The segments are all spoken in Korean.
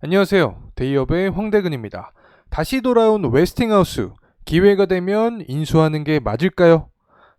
안녕하세요. 데이업의 황대근입니다. 다시 돌아온 웨스팅하우스, 기회가 되면 인수하는 게 맞을까요?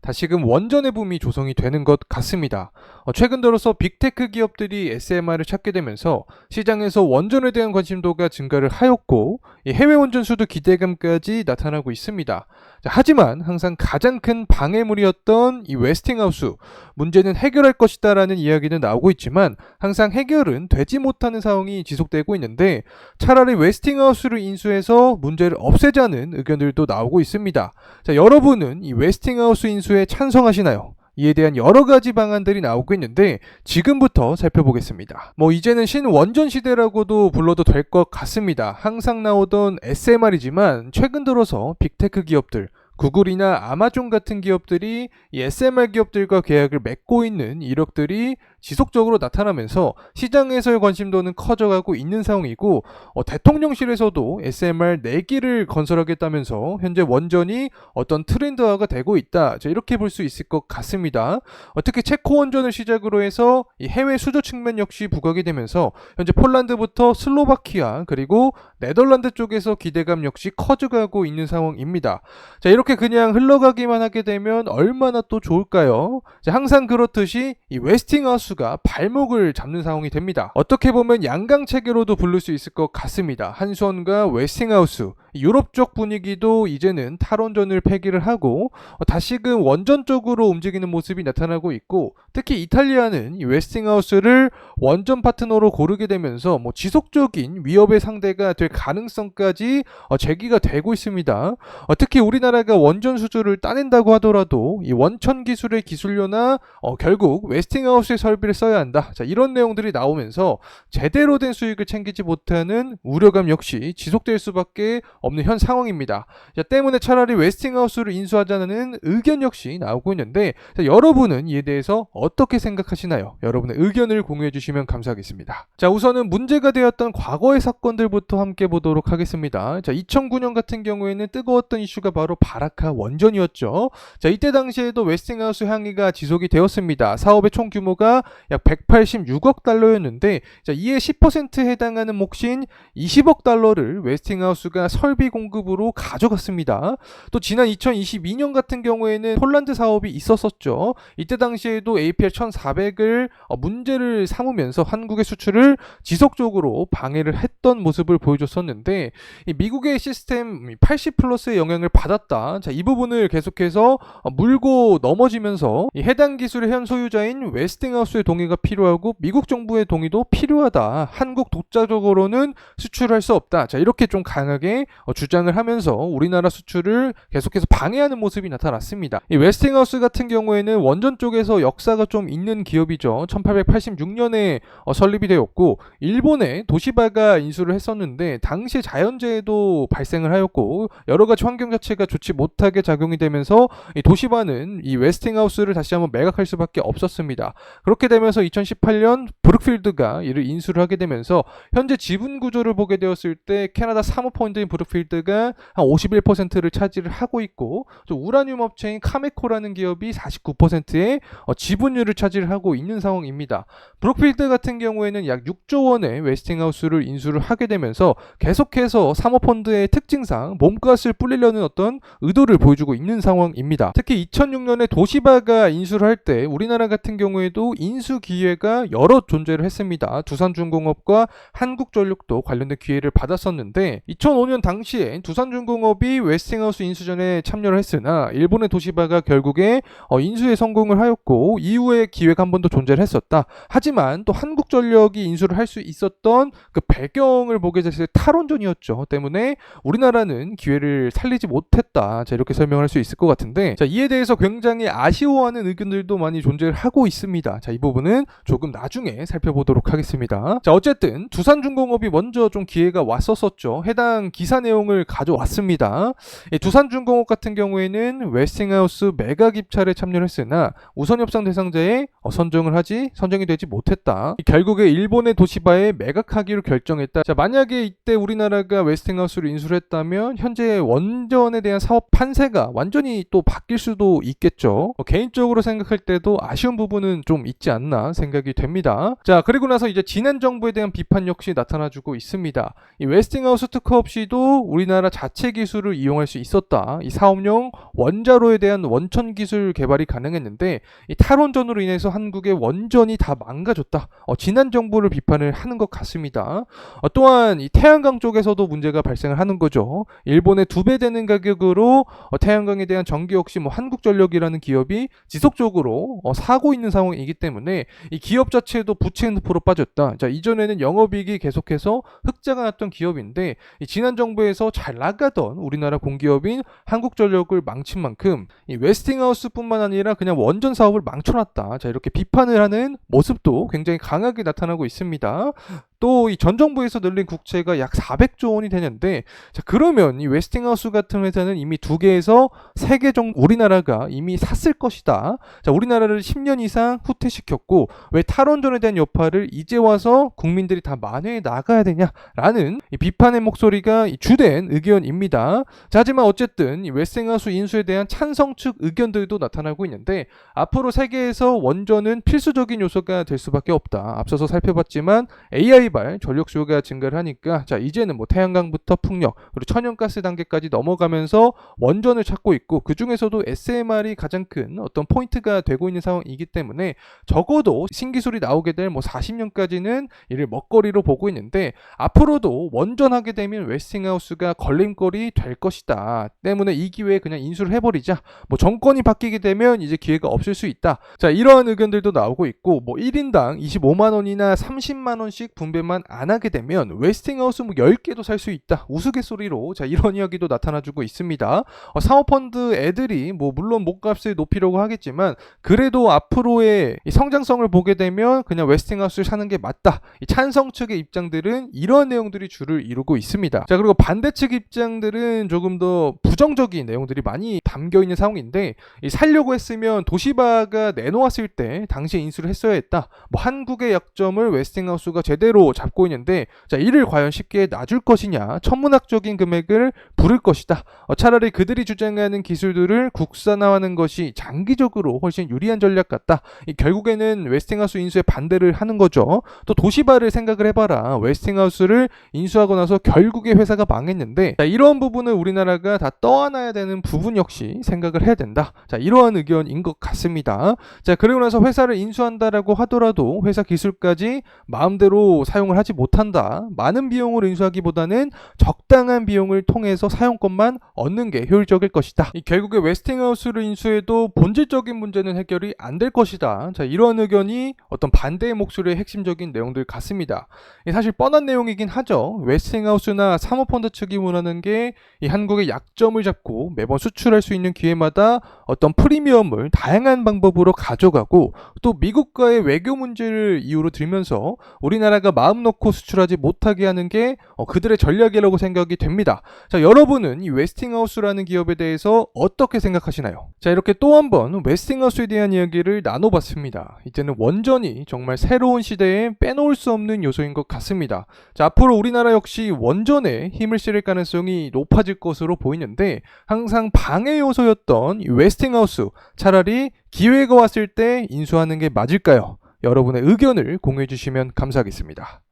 다시금 원전의 붐이 조성이 되는 것 같습니다. 최근 들어서 빅테크 기업들이 SMR을 찾게 되면서 시장에서 원전에 대한 관심도가 증가를 하였고, 이 해외 원전 수도 기대감까지 나타나고 있습니다. 하지만 항상 가장 큰 방해물이었던 이 웨스팅하우스, 문제는 해결할 것이다라는 이야기는 나오고 있지만 항상 해결은 되지 못하는 상황이 지속되고 있는데, 차라리 웨스팅하우스를 인수해서 문제를 없애자는 의견들도 나오고 있습니다. 자, 여러분은 이 웨스팅하우스 인수에 찬성하시나요? 이에 대한 여러 가지 방안들이 나오고 있는데 지금부터 살펴보겠습니다. 이제는 신원전 시대라고도 불러도 될 것 같습니다. 항상 나오던 SMR이지만 최근 들어서 빅테크 기업들, 구글이나 아마존 같은 기업들이 이 SMR 기업들과 계약을 맺고 있는 이력들이 지속적으로 나타나면서 시장에서의 관심도는 커져가고 있는 상황이고, 대통령실에서도 SMR 4기를 건설하겠다면서 현재 원전이 어떤 트렌드화가 되고 있다, 이렇게 볼 수 있을 것 같습니다. 특히 체코 원전을 시작으로 해서 이 해외 수조 측면 역시 부각이 되면서 현재 폴란드부터 슬로바키아 그리고 네덜란드 쪽에서 기대감 역시 커져가고 있는 상황입니다. 자, 이렇게 그냥 흘러가기만 하게 되면 얼마나 또 좋을까요? 자, 항상 그렇듯이 이 웨스팅하우스가 발목을 잡는 상황이 됩니다. 어떻게 보면 양강 체계로도 부를 수 있을 것 같습니다. 한수원과 웨스팅하우스, 유럽 쪽 분위기도 이제는 탈원전을 폐기를 하고 다시금 원전 쪽으로 움직이는 모습이 나타나고 있고, 특히 이탈리아는 이 웨스팅하우스를 원전 파트너로 고르게 되면서 지속적인 위협의 상대가 될 가능성까지 제기가 되고 있습니다. 특히 우리나라가 원전 수주를 따낸다고 하더라도 이 원천 기술의 기술료나 결국 웨스팅하우스의 설비를 써야 한다, 자, 이런 내용들이 나오면서 제대로 된 수익을 챙기지 못하는 우려감 역시 지속될 수밖에 없는 현 상황입니다. 자, 때문에 차라리 웨스팅하우스를 인수하자는 의견 역시 나오고 있는데, 자, 여러분은 이에 대해서 어떻게 생각하시나요? 여러분의 의견을 공유해 주시면 감사하겠습니다. 자, 우선은 문제가 되었던 과거의 사건들부터 함께 보도록 하겠습니다. 자, 2009년 같은 경우에는 뜨거웠던 이슈가 바로 바라카 원전이었죠. 자, 이때 당시에도 웨스팅하우스 항의가 지속이 되었습니다. 사업의 총 규모가 약 186억 달러였는데, 자, 이에 10%에 해당하는 몫인 20억 달러를 웨스팅하우스가 설비 공급으로 가져갔습니다. 또 지난 2022년 같은 경우에는 폴란드 사업이 있었었죠. 이때 당시에도 APL 1400을 문제를 삼으면서 한국의 수출을 지속적으로 방해를 했던 모습을 보여줬었는데, 이 미국의 시스템 80 플러스의 영향을 받았다, 자, 이 부분을 계속해서 물고 넘어지면서 이 해당 기술의 현 소유자인 웨스팅하우스의 동의가 필요하고 미국 정부의 동의도 필요하다, 한국 독자적으로는 수출할 수 없다, 자, 이렇게 좀 강하게 주장을 하면서 우리나라 수출을 계속해서 방해하는 모습이 나타났습니다. 이 웨스팅하우스 같은 경우에는 원전 쪽에서 역사가 좀 있는 기업이죠. 1886년에 설립이 되었고 일본의 도시바가 인수를 했었는데 당시에 자연재해도 발생을 하였고 여러가지 환경 자체가 좋지 못하게 작용이 되면서 이 도시바는 이 웨스팅하우스를 다시 한번 매각할 수밖에 없었습니다. 그렇게 되면서 2018년 브룩필드가 이를 인수를 하게 되면서 현재 지분 구조를 보게 되었을 때 캐나다 사모펀드인 브룩필드가 한 51%를 차지를 하고 있고, 또 우라늄 업체인 카메코라는 기업이 49%의 지분율을 차지를 하고 있는 상황입니다. 브룩필드 같은 경우에는 약 6조 원의 웨스팅하우스를 인수를 하게 되면서 계속해서 사모펀드의 특징상 몸값을 불리려는 어떤 의도를 보여주고 있는 상황입니다. 특히 2006년에 도시바가 인수를 할 때 우리나라 같은 경우에도 인수 기회가 여러 존재를 했습니다. 두산중공업과 한국전력도 관련된 기회를 받았었는데 2005년 당시에 두산중공업이 웨스팅하우스 인수전에 참여를 했으나 일본의 도시바가 결국에 인수에 성공을 하였고 이후에 기회가 한 번 더 존재를 했었다. 하지만 또 한국전력이 인수를 할 수 있었던 그 배경을 보게 됐을 때 탈원전이었죠. 때문에 우리나라는 기회를 살리지 못했다, 자, 이렇게 설명할 수 있을 것 같은데, 자, 이에 대해서 굉장히 아쉬워하는 의견들도 많이 존재를 하고 있습니다. 자, 이 부분은 조금 나중에 살펴보도록 하겠습니다. 자, 어쨌든 두산중공업이 먼저 좀 기회가 왔었었죠. 해당 기사 내용을 가져왔습니다. 두산중공업 같은 경우에는 웨스팅하우스 메가 입찰에 참여를 했으나 우선 협상 대상자에 선정이 되지 못했다. 결국에 일본의 도시바에 매각하기로 결정했다. 자, 만약에 이때 우리나라가 웨스팅하우스를 인수를 했다면 현재 원전에 대한 사업 판세가 완전히 또 바뀔 수도 있겠죠. 개인적으로 생각할 때도 아쉬운 부분은 좀 있지 않나 생각이 됩니다. 자, 그리고 나서 이제 지난 정부에 대한 비판 역시 나타나주고 있습니다. 이 웨스팅하우스 특허 없이도 우리나라 자체 기술을 이용할 수 있었다. 이 사업용 원자로에 대한 원천 기술 개발이 가능했는데 이 탈원전으로 인해서 한국의 원전이 다 망가졌다. 지난 정부를 비판을 하는 것 같습니다. 또한 이 태양광 쪽에서도 문제가 발생을 하는 거죠. 일본의 2배 되는 가격으로 태양광에 대한 전기 역시 한국전력이라는 기업이 지속적으로 사고 있는 상황이기 때문에 이 기업 자체도 부채 늪으로 빠졌다. 자, 이전에는 영업이익이 계속해서 흑자가 났던 기업인데 지난 정부에서 잘 나가던 우리나라 공기업인 한국전력을 망친 만큼 이 웨스팅하우스뿐만 아니라 그냥 원전 사업을 망쳐놨다. 자, 이렇게 비판을 하는 모습도 굉장히 강하게 나타나고 있습니다. 또 이 전 정부에서 늘린 국채가 약 400조 원이 되는데, 자, 그러면 이 웨스팅하우스 같은 회사는 이미 2개에서 3개 정도 우리나라가 이미 샀을 것이다. 자, 우리나라를 10년 이상 후퇴시켰고 왜 탈원전에 대한 여파를 이제 와서 국민들이 다 만회해 나가야 되냐라는 이 비판의 목소리가 이 주된 의견입니다. 자, 하지만 어쨌든 이 웨스팅하우스 인수에 대한 찬성 측 의견들도 나타나고 있는데 앞으로 세계에서 원전은 필수적인 요소가 될 수밖에 없다. 앞서서 살펴봤지만 AI 발 전력 수요가 증가를 하니까 자, 이제는 태양광부터 풍력 그리고 천연가스 단계까지 넘어가면서 원전을 찾고 있고 그 중에서도 SMR이 가장 큰 어떤 포인트가 되고 있는 상황이기 때문에 적어도 신기술이 나오게 될 40년까지는 이를 먹거리로 보고 있는데 앞으로도 원전하게 되면 웨스팅하우스가 걸림돌이 될 것이다. 때문에 이 기회에 그냥 인수를 해버리자. 정권이 바뀌게 되면 이제 기회가 없을 수 있다. 자, 이러한 의견들도 나오고 있고 1인당 25만 원이나 30만 원씩 분배만 안 하게 되면 웨스팅하우스 10개도 살 수 있다. 우스갯소리로 자, 이런 이야기도 나타나주고 있습니다. 사모펀드 애들이 물론 몸값을 높이려고 하겠지만 그래도 앞으로의 이 성장성을 보게 되면 그냥 웨스팅하우스를 사는 게 맞다. 이 찬성 측의 입장들은 이런 내용들이 주를 이루고 있습니다. 자, 그리고 반대 측 입장들은 조금 더 부정적인 내용들이 많이 담겨 있는 상황인데 살려고 했으면 도시바가 내놓았을 때 당시에 인수를 했어야 했다. 한국의 약점을 웨스팅하우스가 제대로 잡고 있는데 자, 이를 과연 쉽게 놔줄 것이냐, 천문학적인 금액을 부를 것이다. 차라리 그들이 주장하는 기술들을 국산화하는 것이 장기적으로 훨씬 유리한 전략 같다. 결국에는 웨스팅하우스 인수에 반대를 하는 거죠. 또 도시바를 생각을 해봐라. 웨스팅하우스를 인수하고 나서 결국에 회사가 망했는데 자, 이런 부분을 우리나라가 다 떠안아야 되는 부분 역시 생각을 해야 된다. 자, 이러한 의견인 것 같습니다. 자, 그리고 나서 회사를 인수한다라고 하더라도 회사 기술까지 마음대로 사용을 하지 못한다. 많은 비용을 인수하기보다는 적당한 비용을 통해서 사용권만 얻는 게 효율적일 것이다. 결국에 웨스팅하우스를 인수해도 본질적인 문제는 해결이 안 될 것이다. 자, 이런 의견이 어떤 반대의 목소리의 핵심적인 내용들 같습니다. 사실 뻔한 내용이긴 하죠. 웨스팅하우스나 사모펀드 측이 원하는 게 이 한국의 약점을 잡고 매번 수출할 수 있는 기회마다 어떤 프리미엄을 다양한 방법으로 가져가고 또 미국과의 외교 문제를 이유로 들면서 우리나라가 마음 놓고 수출하지 못하게 하는 게 그들의 전략이라고 생각이 됩니다. 자, 여러분은 이 웨스팅하우스라는 기업에 대해서 어떻게 생각하시나요? 자, 이렇게 또 한 번 웨스팅하우스에 대한 이야기를 나눠봤습니다. 이제는 원전이 정말 새로운 시대에 빼놓을 수 없는 요소인 것 같습니다. 자, 앞으로 우리나라 역시 원전에 힘을 실을 가능성이 높아질 것으로 보이는데 항상 방해 요소였던 이 웨스팅하우스 차라리 기회가 왔을 때 인수하는 게 맞을까요? 여러분의 의견을 공유해 주시면 감사하겠습니다.